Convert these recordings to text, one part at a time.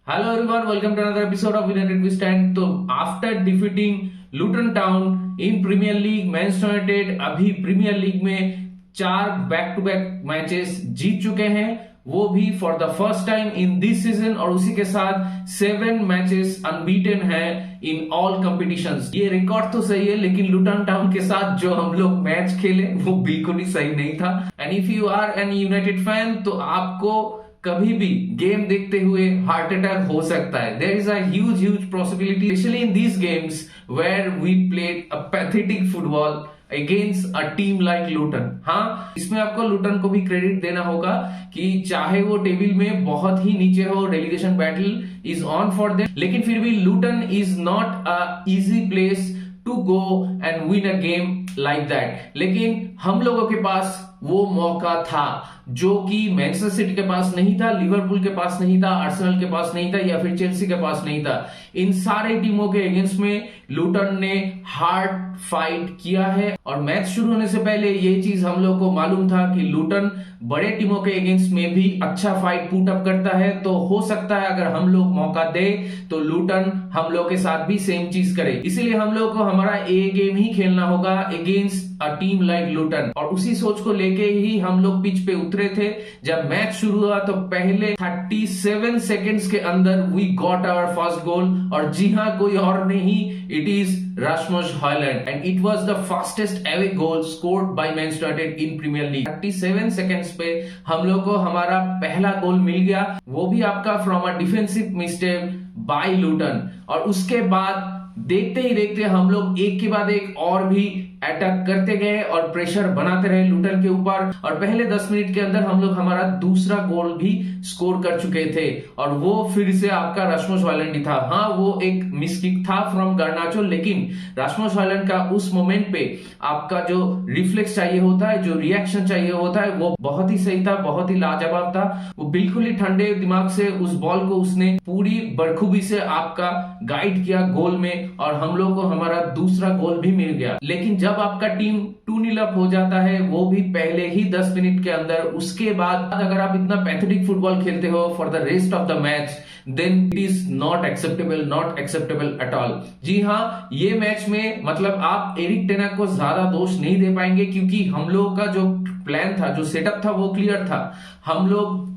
Hello everyone, welcome to another episode of United We Stand। तो after defeating Luton Town in Premier League, Manchester United अभी Premier League में 4 back to back matches जीत चुके हैं, वो भी for the first time in this season, और उसी के साथ 7 मैचेस अनबीटन है इन ऑल कॉम्पिटिशंस। ये रिकॉर्ड तो सही है, लेकिन लुटन टाउन के साथ जो हम लोग मैच खेले वो बिल्कुल ही सही नहीं था। And if you are an United fan तो आपको कभी भी गेम देखते हुए हार्ट अटैक हो सकता है। There is a huge possibility, especially in these games where we played a pathetic football against a team like Luton. हाँ, इसमें आपको लुटन को भी क्रेडिट देना होगा कि चाहे वो टेबल में बहुत ही नीचे हो, relegation battle is on for them, लेकिन फिर भी Luton is not a easy place to go and win a game like that. लेकिन हम लोगों के पास वो मौका था जो कि मैनचेस्टर सिटी के पास नहीं था, लिवरपूल के पास नहीं था, आर्सेनल के पास नहीं था, या फिर चेल्सी के पास नहीं था। इन सारे टीमों के अगेंस्ट में लुटन ने हार्ड फाइट किया है, और मैच शुरू होने से पहले ये चीज हम लोग को मालूम था कि लुटन बड़े टीमों के अगेंस्ट में भी अच्छा फाइट पुट अप करता है। तो हो सकता है अगर हम लोग मौका दे तो लुटन हम लोग के साथ भी सेम चीज करे। इसीलिए हम लोग को हमारा ए गेम ही खेलना होगा अगेंस्ट अ टीम लाइक लुटन, और उसी सोच को लेके ही हम लोग पिच पे उतरे थे। जब मैच शुरू हुआ तो पहले 37 सेकेंड्स के अंदर we got our first goal, और जी हाँ, कोई और नहीं, it is Rasmus Hojlund, and it was the fastest away goal scored by Manchester United in Premier League. 37 seconds पे हम लोग को हमारा पहला गोल मिल गया, वो भी आपका from a defensive mistake by Luton. और उसके बाद देखते ही देखते हम लोग एक के बाद एक और भी अटैक करते गए और प्रेशर बनाते रहे लुटन के ऊपर, और पहले 10 मिनट के अंदर हम लोग हमारा दूसरा गोल भी स्कोर कर चुके थे, और वो फिर से आपका रास्मस हॉयलैंड ही था। हाँ, वो एक मिस किक था फ्रॉम गार्नाचो, लेकिन रास्मस हॉयलैंड का उस मोमेंट पे आपका जो रिफ्लेक्स चाहिए होता है, जो रिएक्शन चाहिए होता है, वो बहुत ही सही था, बहुत ही लाजवाब था। वो बिल्कुल ही ठंडे दिमाग से उस बॉल को उसने पूरी बखूबी से आपका गाइड किया गोल में, और हम लोग को हमारा दूसरा गोल भी मिल गया। लेकिन जब आपका टीम 2-0 अप हो जाता है, वो भी पहले ही 10 मिनट के अंदर, उसके बाद अगर आप इतना पैथेटिक फुटबॉल खेलते हो for the rest of the match, then it is not acceptable at all. जी हाँ, ये मैच में मतलब आप एरिक टेन हाग को ज्यादा दोष नहीं दे पाएंगे, क्योंकि हम लोग का जो प्लान था, जो सेटअप था, वो क्लियर था। हम लोग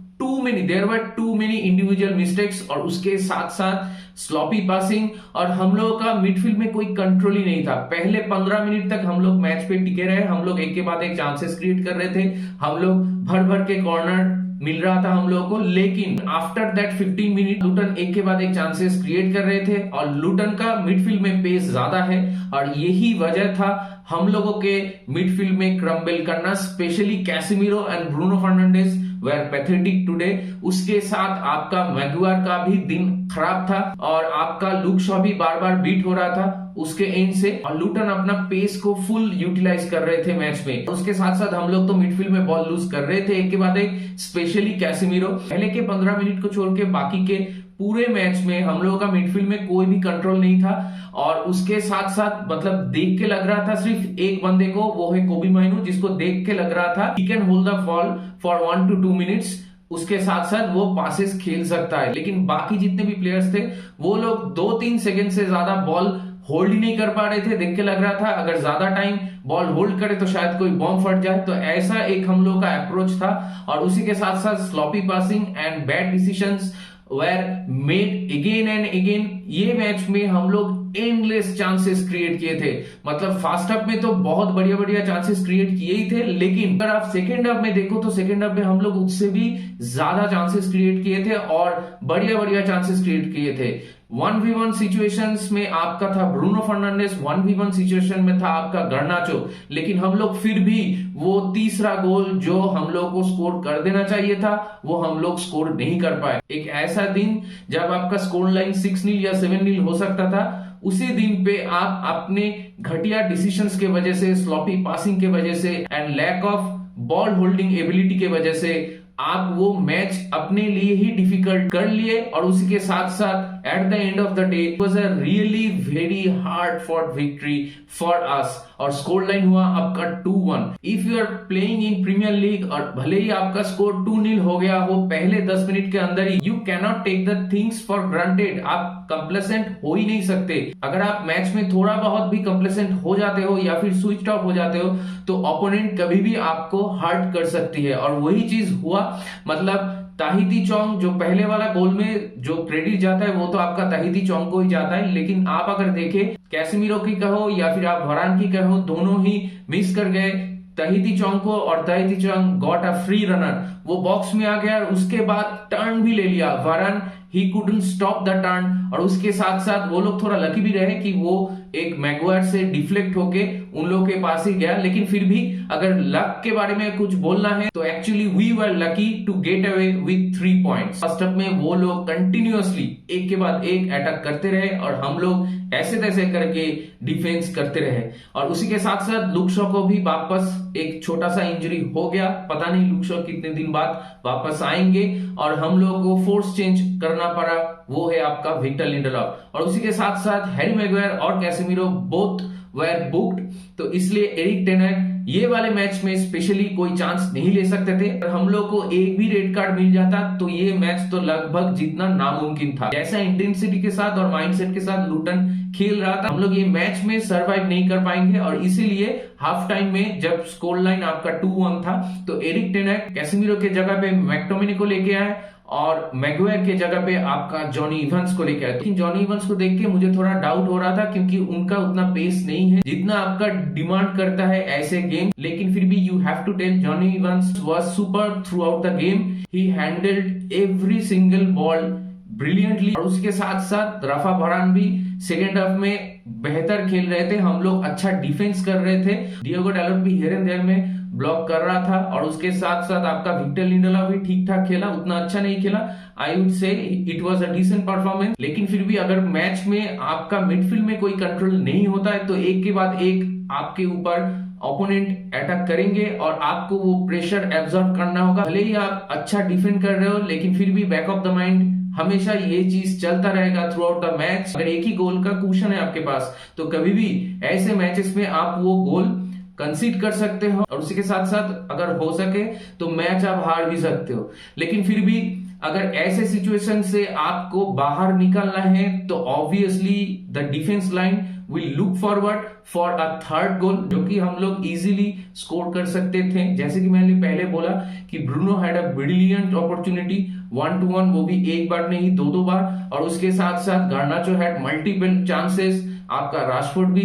there were too many individual mistakes, और उसके साथ साथ स्लॉपी पासिंग, और हम लोगों का मिडफील्ड में कोई कंट्रोल ही नहीं था। पहले 15 मिनट तक हम लोग मैच पे टिके रहे, हम लोग एक के बाद एक चांसेस क्रिएट कर रहे थे, हम लोग भर भर के कॉर्नर मिल रहा था हम लोगों को। लेकिन आफ्टर दैट 15 मिनट लुटन एक के बाद एक चांसेस क्रिएट कर रहे थे, और लुटन का मिडफील्ड में पेस ज्यादा है, और यही वजह था हम लोगों के मिडफील्ड में क्रम्बल करना। Specially Casemiro and Bruno Fernandes were pathetic today. उसके साथ आपका मैगुआर का भी दिन खराब था, और आपका लुक शॉ भी बार बार बीट हो रहा था उसके एंड से, और लुटन अपना पेस को फुल यूटिलाइज कर रहे थे मैच में। उसके साथ साथ हम लोग तो मिडफील्ड में बॉल लूज कर रहे थे एक के बाद एक, स्पेशली कैसेमीरो। पहले के 15 मिनट को छोड़ के बाकी के पूरे मैच में हम लोगों का मिडफील्ड में कोई भी कंट्रोल नहीं था, और उसके साथ साथ मतलब देख के लग रहा था सिर्फ एक बंदे को, वो है कोबी माइनो, जिसको देख के लग रहा था he can hold the ball for 1 to 2 minutes, उसके साथ साथ वो पासेस खेल सकता है। लेकिन बाकी जितने भी प्लेयर्स थे वो लोग 2-3 सेकंड से ज्यादा बॉल होल्ड ही नहीं कर पा रहे थे। देख के लग रहा था अगर ज्यादा टाइम बॉल होल्ड करे तो शायद कोई बॉम्ब फट जाए। तो ऐसा एक हम लोग का अप्रोच था, और उसी के साथ साथ sloppy passing and bad decisions were made again and again। ये मैच में हम लोग एंडलेस चांसेस क्रिएट किए थे, मतलब फर्स्ट हाफ में तो बहुत बढ़िया बढ़िया चांसेस क्रिएट किए ही थे, लेकिन अगर आप सेकेंड हाफ में देखो तो सेकेंड हाफ में हम लोग उससे भी ज्यादा चांसेस क्रिएट किए थे, और बढ़िया बढ़िया चांसेस क्रिएट किए थे। 1v1 सिचुएशंस में आपका था ब्रूनो फर्नांडिस, 1v1 सिचुएशन में था आपका गार्नाचो, लेकिन हम लोग फिर भी वो तीसरा गोल जो हम लोग को स्कोर कर देना चाहिए था, वो हम लोग स्कोर नहीं कर पाए। एक ऐसा दिन जब आपका स्कोर लाइन 6-0 या 7-0 हो सकता था, उसी दिन पे आप अपने घटिया डिसीजंस के वजह से, स्लॉपी पासिंग के वजह से, and lack of ball holding ability के वजह से आप वो मैच अपने लिए ही डिफिकल्ट कर लिए और उसी के साथ साथ at the end of the day it was a really very hard fought victory for us और स्कोर लाइन हुआ आपका 2-1। If you are playing in Premier League और भले ही आपका स्कोर 2-0 हो गया हो पहले 10 मिनट के अंदर ही, you can not take the things for granted. आप कंप्लेसेंट हो ही नहीं सकते। अगर आप मैच में थोड़ा बहुत भी कंप्लेसेंट हो जाते हो या फिर स्विच ऑफ हो जाते हो तो ओपोनेंट कभी भी आपको हर्ट कर सकती है और वही चीज हुआ। मतलब ताहिती चोंग जो पहले वाला गोल में जो क्रेडिट जाता है वो तो आपका ताहिती चोंग को ही जाता है, लेकिन आप अगर देखें कैसेमीरो की कहो या फिर आप वारान की कहो, दोनों ही मिस कर गए ताहिती चोंग को और Tahith Chong got a free runner. वो बॉक्स में आ गया और उसके बाद टर्न भी ले लिया Varane, he couldn't stop the turn. और उसके साथ साथ वो लोग थोड़ा लकी भी रहे कि वो एक मैगवायर से डिफ्लेक्ट होके उन लोगों के पास ही गया, लेकिन फिर भी अगर लक के बारे में कुछ बोलना है तो actually we were lucky to get away with 3 points. First half में वो लोग कंटिन्यूअसली एक के बाद एक अटैक करते रहे और हम लोग ऐसे तैसे करके डिफेंस करते रहे। और उसी के साथ साथ लुक शॉ को भी वापस एक छोटा सा इंजरी हो गया, पता नहीं लुक शॉ कितने दिन बाद वापस आएंगे और हम लोग को फोर्स चेंज करना पड़ा, वो है आपका विक्टर लिंडेलॉफ। और उसी के साथ साथ हैरी मैगवायर और कैसेमीरो बोथ वेर बुक्ड, तो इसलिए एरिक टेन हैग ये वाले मैच में स्पेशली कोई चांस नहीं ले सकते थे। अगर हम लोग को एक भी रेड कार्ड मिल जाता तो ये मैच तो लगभग जीतना नामुमकिन था। जैसा इंटेंसिटी के साथ और माइंडसेट के साथ लुटन खेल रहा था, हम लोग ये मैच में सरवाइव नहीं कर पाएंगे और इसीलिए हाफ टाइम में जब स्कोर लाइन आपका 2-1 था तो एरिक टेन हैग कैसेमीरो के जगह पे मैकटोमिनी को लेके आए और मैगवायर के जगह पे आपका जॉनी इवंस को लेके आए। लेकिन जॉनी इवंस को देख के मुझे थोड़ा डाउट हो रहा था क्योंकि उनका उतना पेस नहीं है जितना आपका डिमांड करता है ऐसे गेम, लेकिन फिर भी you have to tell Jonny Evans was super throughout the game. He handled every single ball brilliantly और उसके साथ साथ राफा वारान भी सेकेंड हाफ में बेहतर खेल रहे थे। हम लोग अच्छा डिफेंस कर रहे थे, डिएगो डैलोट भी हियर एंड देयर में ब्लॉक कर रहा था और उसके साथ साथ आपका विक्टर लिंडेलॉफ भी ठीक ठाक खेला, उतना अच्छा नहीं खेला। I would say it was a decent performance, लेकिन फिर भी अगर मैच में आपका मिडफील्ड में कोई कंट्रोल नहीं होता है तो एक के बाद एक आपके ऊपर ओपोनेंट अटैक करेंगे और आपको वो प्रेशर एब्जॉर्ब करना होगा। भले ही आप अच्छा डिफेंड कर रहे हो लेकिन फिर भी बैक ऑफ द माइंड हमेशा ये चीज चलता रहेगा थ्रू आउट द मैच। अगर एक ही गोल का कुशन है आपके पास तो कभी भी ऐसे मैचेस में आप वो गोल कंसीड कर सकते हो और उसी के साथ साथ अगर हो सके तो मैच आप हार भी सकते हो। लेकिन फिर भी अगर ऐसे सिचुएशन से आपको बाहर निकलना है तो obviously the defence line will look forward for a third goal जो कि हम लोग इजीली स्कोर कर सकते थे। जैसे कि मैंने पहले बोला कि Bruno had a brilliant opportunity 1-1, वो भी एक बार नहीं 2-2 बार, और उसके साथ साथ गार्नाचो हैड मल्टीपल चांसेस। आपका राशफोर्ड भी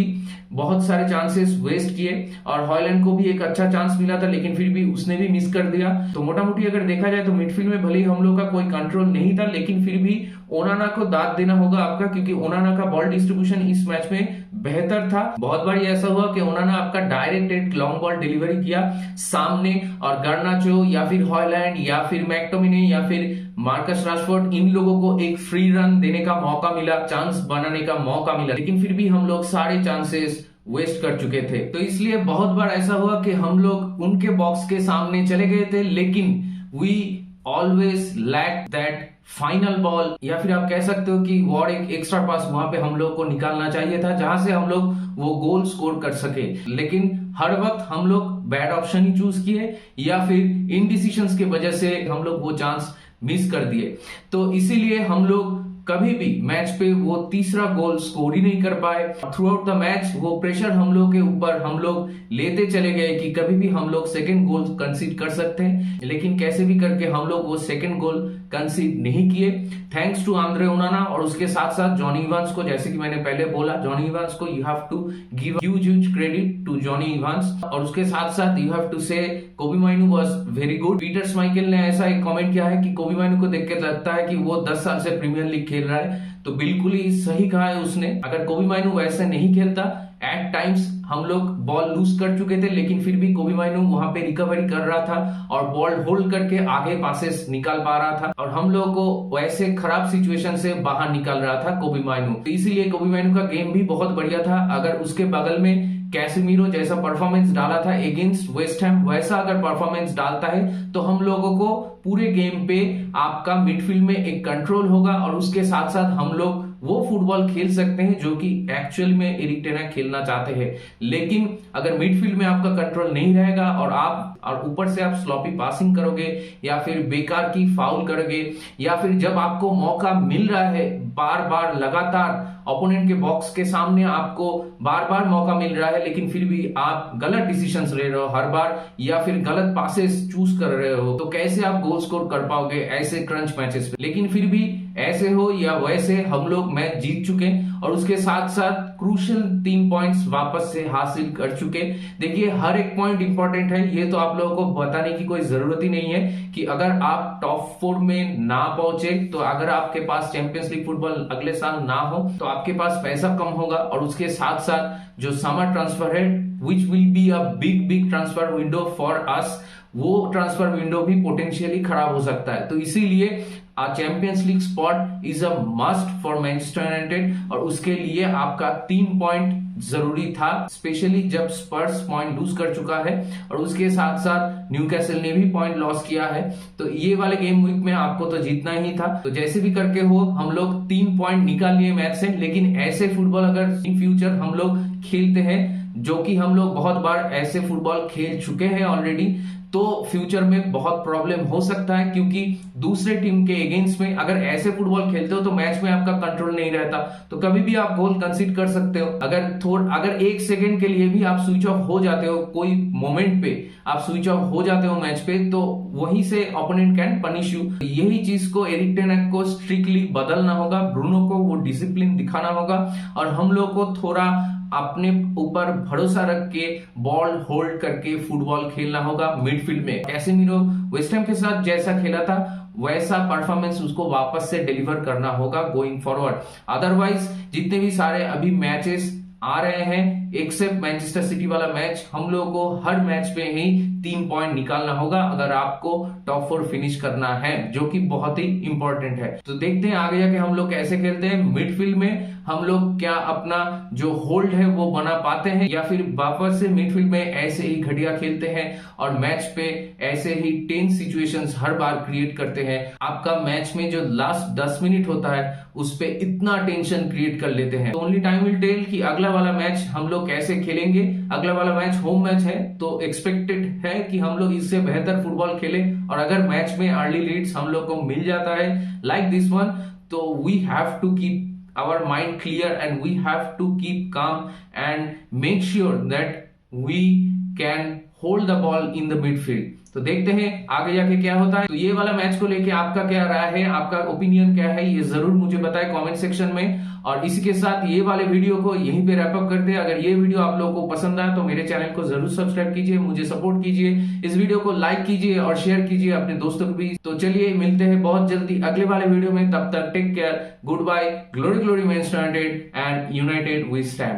बहुत सारे चांसेस वेस्ट किए और हॉयलैंड को भी एक अच्छा चांस मिला था लेकिन फिर भी उसने भी मिस कर दिया। तो मोटा मोटी अगर देखा जाए तो मिडफील्ड में भले ही हम लोग का कोई कंट्रोल नहीं था लेकिन फिर भी ओनाना को दाद देना होगा आपका, क्योंकि ओनाना का बॉल डिस्ट्रीब्यूशन इस मैच में बेहतर था। बहुत बार ऐसा हुआ कि ओनाना आपका डायरेक्ट एक लॉन्ग बॉल डिलीवरी किया सामने और गार्नाचो या फिर हॉयलैंड या फिर मैकटोमिने या फिर मार्कस राशफोर्ड इन लोगों को एक फ्री रन देने का मौका मिला, चांस बनाने का मौका मिला, लेकिन फिर भी हम लोग सारे चांसेस वेस्ट कर चुके थे। तो इसलिए बहुत बार ऐसा हुआ कि हम लोग उनके बॉक्स के सामने चले गए थे लेकिन we always lack that final ball, या फिर आप कह सकते हो कि वो एक एक्स्ट्रा पास वहां पे हम लोग को निकालना चाहिए था जहां से हम लोग वो गोल स्कोर कर सके। लेकिन हर वक्त हम लोग बैड ऑप्शन ही चूज किए या फिर इनडिसीजंस की वजह से हम लोग वो चांस मिस कर दिए। तो इसीलिए हम लोग कभी भी मैच पे वो तीसरा गोल स्कोर ही नहीं कर पाए। थ्रू आउट द मैच वो प्रेशर हम लोग के ऊपर हम लोग लेते चले गए कि कभी भी हम लोग सेकंड गोल कंसीड कर सकते हैं, लेकिन कैसे भी करके हम लोग वो सेकंड गोल कंसीड नहीं किए, थैंक्स टू आंद्रे ओनाना और उसके साथ साथ जॉनी इवांस को। जैसे कि मैंने पहले बोला, जॉनी इवांस को you have to give huge credit to Jonny Evans, और उसके साथ साथ you have to say Kobbie Mainoo was very good. Peter Schmeichel ने ऐसा एक कमेंट किया है कि कोबी माइनू को देख के लगता है कि वो 10 साल से प्रीमियर लीग खेल रहा है, तो बिल्कुल ही सही कहा है उसने। अगर कोबी माइनू वैसे नहीं खेलता, एट टाइम्स हम लोग बॉल लूज कर चुके थे, लेकिन फिर भी कोबी माइनू वहां पे रिकवरी कर रहा था और बॉल होल्ड करके आगे पासेस निकाल पा रहा था और हम लोग को वैसे खराब सिचुएशन से बाहर निकाल रहा था कोबी माइनू। तो इसीलिए कोबी माइनू का गेम भी बहुत बढ़िया था। अगर उसके बगल में कैसेमीरो जैसा परफॉर्मेंस डाला था अगेंस्ट वेस्ट हैम, वैसा अगर परफॉर्मेंस डालता है तो हम लोगों को पूरे गेम पे आपका मिडफील्ड में एक कंट्रोल होगा और उसके साथ साथ हम लोग वो फुटबॉल खेल सकते हैं जो कि एक्चुअल में एरिक टेन हाग खेलना चाहते हैं। लेकिन अगर मिडफील्ड में आपका कंट्रोल नहीं रहेगा और ऊपर से आप स्लॉपी पासिंग करोगे या फिर बेकार की फाउल करोगे, या फिर जब आपको मौका मिल रहा है बार बार लगातार ओपोनेंट के बॉक्स के सामने आपको बार बार मौका मिल रहा है लेकिन फिर भी आप गलत डिसीजंस ले रहे हो हर बार या फिर गलत पासेस चूज कर रहे हो, तो कैसे आप गोल स्कोर कर पाओगे ऐसे क्रंच मैचेस पे। लेकिन फिर भी ऐसे हो या वैसे हम लोग मैच जीत चुके और उसके साथ साथ क्रूशियल 3 पॉइंट्स वापस से हासिल कर चुके। देखिए हर एक पॉइंट इंपॉर्टेंट है, ये तो आप लोगों को बताने की कोई जरूरत ही नहीं है कि अगर आप टॉप 4 में ना पहुंचे तो अगर आपके पास चैंपियंस लीग फुटबॉल अगले साल ना हो तो आपके पास पैसा कम होगा और उसके साथ साथ जो समर ट्रांसफर है which will be a big transfer window for us, वो ट्रांसफर विंडो भी पोटेंशियली खराब हो सकता है। तो इसीलिए champions league spot is a must for Manchester United और उसके लिए आपका 3 पॉइंट जरूरी था, स्पेशली जब स्पर्स पॉइंट लूज कर चुका है और उसके साथ साथ न्यूकैसल ने भी पॉइंट लॉस किया है। तो ये वाले गेम वीक में आपको तो जीतना ही था। तो जैसे भी करके हो हम लोग 3 पॉइंट निकाल लिए मैच से। लेकिन ऐसे फुटबॉल अगर इन फ्यूचर हम लोग खेलते हैं, जो कि हम लोग बहुत बार ऐसे फुटबॉल खेल चुके हैं ऑलरेडी, तो फ्यूचर में बहुत प्रॉब्लम हो सकता है क्योंकि दूसरे टीम के अगेंस्ट में अगर ऐसे फुटबॉल खेलते हो तो मैच में आपका कंट्रोल नहीं रहता, तो कभी भी आप गोल कंसीड कर सकते हो। अगर 1 सेकंड के लिए भी आप स्विच ऑफ हो जाते हो, कोई मोमेंट पे आप स्विच ऑफ हो जाते हो मैच पे, तो वहीं से ओपोनेंट कैन पनिश यू। यही चीज को एरिक टेन हाग को स्ट्रिक्टली बदलना होगा, ब्रूनो को वो डिसिप्लिन दिखाना होगा और हम लोग को थोड़ा अपने ऊपर भरोसा रख के बॉल होल्ड करके फुटबॉल खेलना होगा मिडफील्ड में। कैसेमीरो वेस्ट हैम के साथ जैसा खेला था वैसा परफॉर्मेंस उसको वापस से डिलीवर करना होगा गोइंग फॉरवर्ड। अदरवाइज जितने भी सारे अभी मैचेस आ रहे हैं एक्सेप्ट मैनचेस्टर सिटी वाला मैच, हम लोगों को हर मैच में ही 3 पॉइंट निकालना होगा अगर आपको टॉप 4 फिनिश करना है, जो कि बहुत ही इंपॉर्टेंट है। तो देखते हैं आगे जाके हम लोग कैसे खेलते हैं। मिडफील्ड में हम लोग क्या अपना जो होल्ड है वो बना पाते हैं या फिर वापस से मिडफील्ड में ऐसे ही घटिया खेलते हैं और मैच पे ऐसे ही टेंस सिचुएशंस हर बार क्रिएट करते हैं। आपका मैच में जो लास्ट 10 मिनट होता है उस पे इतना टेंशन क्रिएट कर लेते हैं। तो ओनली टाइम विल टेल कि अगला वाला मैच हम लोग कैसे खेलेंगे। अगला वाला मैच होम मैच है तो एक्सपेक्टेड है कि हम लोग इससे बेहतर फुटबॉल खेलें और अगर मैच में अर्ली लीड्स हम लोग को मिल जाता है लाइक दिस वन, तो we have to keep our mind clear and we have to keep calm and make sure that we can hold the ball in the midfield। तो देखते हैं आगे जाके क्या होता है। तो ये वाला मैच को लेके आपका क्या राय है, आपका ओपिनियन क्या है, ये जरूर मुझे बताएं कमेंट सेक्शन में। और इसी के साथ ये वाले वीडियो को यहीं पे रैप अप करते हैं। अगर ये वीडियो आप लोगों को पसंद आया तो मेरे चैनल को जरूर सब्सक्राइब कीजिए, मुझे सपोर्ट कीजिए, इस वीडियो को लाइक कीजिए और शेयर कीजिए अपने दोस्तों के बीच। तो चलिए मिलते हैं बहुत जल्दी अगले वाले वीडियो में, तब तक take care, good bye, glory glory Manchester United and United we stand.